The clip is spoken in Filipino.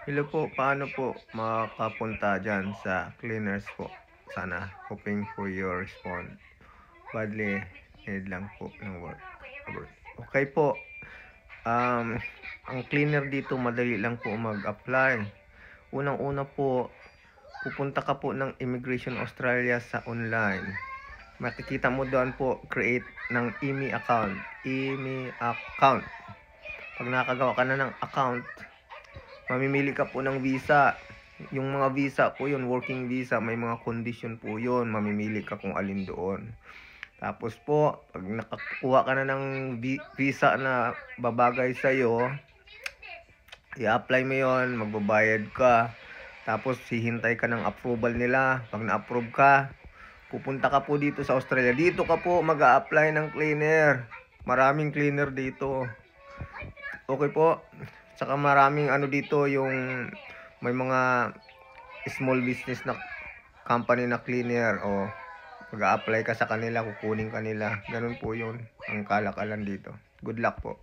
Hello po, paano po makapunta dyan sa cleaners po? Sana, hoping for your response. Badly, need lang po ng work. Okay po, ang cleaner dito madali lang po mag-apply. Unang-una po, pupunta ka po ng Immigration Australia sa online. Makikita mo doon po, create ng IMI account. IMI account. Pag nakagawa ka na ng account, mamimili ka po ng visa. Yung mga visa po yun, working visa, may mga condition po yun. Mamimili ka kung alin doon. Tapos po, pag nakakuha ka na ng visa na babagay sa'yo, i-apply mo yun, magbabayad ka. Tapos hihintay ka ng approval nila. Pag na-approve ka, pupunta ka po dito sa Australia. Dito ka po mag-a-apply ng cleaner. Maraming cleaner dito. Okay po. Saka maraming ano dito, yung may mga small business na company na cleaner o mag-a-apply ka sa kanila, kukunin kanila. Ganun po yun ang kalakalan dito. Good luck po.